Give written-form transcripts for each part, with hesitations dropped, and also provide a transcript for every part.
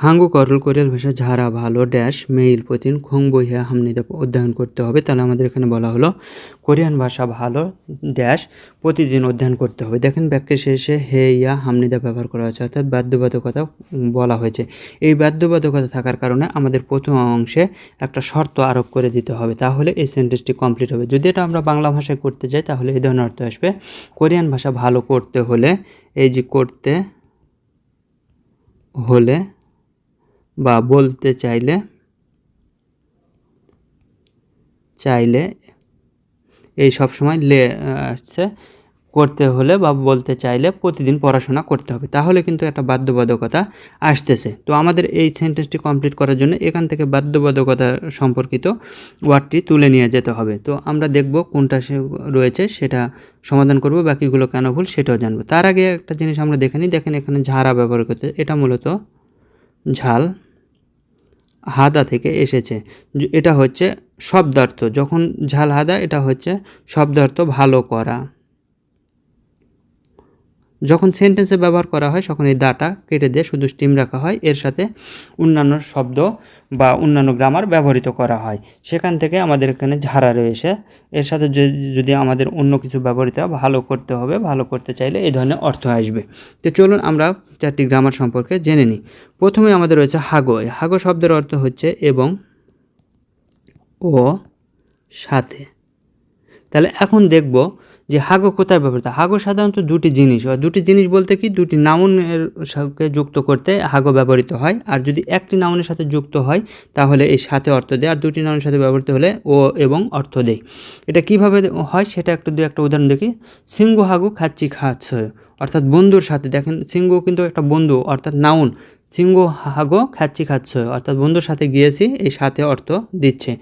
হাঙ্গু করল কোরিয়াল ভাষা ঝাড়া ভালো ড্যাশ মেইল প্রতিদিন খং বইয়া হামনিদা অধ্যয়ন করতে হবে। তাহলে আমাদের এখানে বলা হলো কোরিয়ান ভাষা ভালো ড্যাশ প্রতিদিন অধ্যয়ন করতে হবে। দেখেন বাক্যের শেষে হে ইয়া হামনিদা ব্যবহার করা হয়েছে, অর্থাৎ বাধ্যবাধকতা বলা হয়েছে। এই বাধ্যবাধকতা থাকার কারণে আমাদের প্রথম অংশে একটা শর্ত আরোপ করে দিতে হবে, তাহলে এই সেন্টেন্সটি কমপ্লিট হবে। যদি এটা আমরা বাংলা ভাষায় করতে যাই তাহলে এই ধরনের অর্থ আসবে, কোরিয়ান ভাষা ভালো করতে হলে, এই যে করতে হলে বা বলতে চাইলে এই সব সময় লে আসছে, করতে হলে বা বলতে চাইলে প্রতিদিন পড়াশোনা করতে হবে, তাহলে কিন্তু একটা বাধ্যবাধকতা আসতেছে। তো আমাদের এই সেন্টেন্সটি কমপ্লিট করার জন্য এখান থেকে বাধ্যবাধকতা সম্পর্কিত ওয়ার্ডটি তুলে নিয়ে যেতে হবে। তো আমরা দেখব কোনটা রয়েছে সেটা সমাধান করব, বাকিগুলো কেন ভুল সেটাও জানবো। তার আগে একটা জিনিস আমরা দেখে নিই। দেখেন এখানে ঝাড়া ব্যবহার করতে, এটা মূলত ঝাল হাদা থেকে এসেছে। এটা হচ্ছে শব্দার্থ, যখন ঝাল হাদা এটা হচ্ছে শব্দার্থ ভালো করা। যখন সেন্টেন্সে ব্যবহার করা হয় তখন এই দাটা কেটে দিয়ে শুধু স্টিম রাখা হয়, এর সাথে অন্যান্য শব্দ বা অন্যান্য গ্রামার ব্যবহৃত করা হয়। সেখান থেকে আমাদের এখানে ঝাড়া রয়েছে, এর সাথে যদি আমাদের অন্য কিছু ব্যবহৃত হয়, ভালো করতে হবে, ভালো করতে চাইলে এই ধরনের অর্থ আসবে। তো চলুন আমরা চারটি গ্রামার সম্পর্কে জেনে নিই। প্রথমে আমাদের রয়েছে হাগো। হাগো শব্দের অর্থ হচ্ছে এবং ও সাথে। তাহলে এখন দেখব যে হাগো কোথায় ব্যবহৃত। হাগো সাধারণত দুটি জিনিস বলতে কি, দুটি নাউনের সাথে যুক্ত করতে হাগো ব্যবহৃত হয়। আর যদি একটি নাউনের সাথে যুক্ত হয় তাহলে এই সাথে অর্থ দেয়, আর দুটি নাউনের সাথে ব্যবহৃত হলে ও এবং অর্থ দেয়। এটা কিভাবে হয় সেটা একটা উদাহরণ দেখি। সিঙ্গু হাগু খাচ্ছি খাচ্ছ, অর্থাৎ বন্ধুর সাথে। দেখেন সিঙ্গু কিন্তু একটা বন্ধু, অর্থাৎ নাউন। সিঙ্গু হাগো খাচ্ছি খাচ্ছ, অর্থাৎ বন্ধুর সাথে গিয়েছি, এই সাথে অর্থ দিচ্ছে।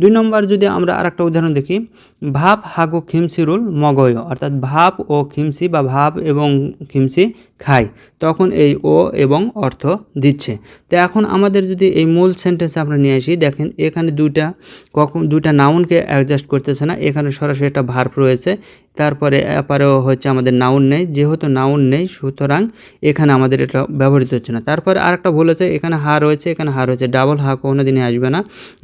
2 নম্বর যদি আমরা আরেকটা উদাহরণ দেখি, ভাব হাগো খিমসিরুল মগয়, অর্থাৎ ভাব ও খিমসি বা ভাব এবং খিমসি খাই, তখন এই ও এবং অর্থ দিচ্ছে। তো এখন আমাদের যদি এই মূল সেন্টেন্সে আমরা নিয়ে আসি, দেখেন এখানে দুইটা নাউনকে অ্যাডজাস্ট করতেছে না, এখানে সরাসরি একটা ভার্ব রয়েছে, তারপরে এপারেও হচ্ছে আমাদের নাউন নেই। যেহেতু নাউন নেই সুতরাং এখানে আমাদের এটা ব্যবহৃত হচ্ছে না। তারপরে আরেকটা বলেছে, এখানে হা রয়েছে, এখানে হা রয়েছে, ডাবল হা কোনো দিনই আসবে না।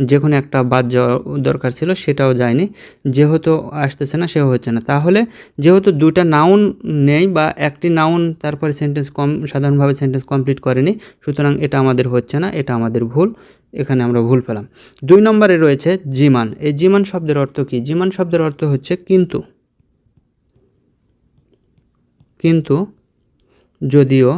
যে কোনো একটা বাদ যাওয়া দরকার ছিল সেটাও যায়নি, যেহেতু আসতেছে না সেও হচ্ছে না। তাহলে যেহেতু দুইটা নাউন নেই বা একটি নাউন তারপরে সাধারণভাবে সেন্টেন্স কমপ্লিট করেনি, সুতরাং এটা আমাদের হচ্ছে না, এটা আমাদের ভুল, এখানে আমরা ভুল পেলাম। 2 নম্বরে রয়েছে জিমান। এই জিমান শব্দের অর্থ কি? জিমান শব্দের অর্থ হচ্ছে কিন্তু, যদিও,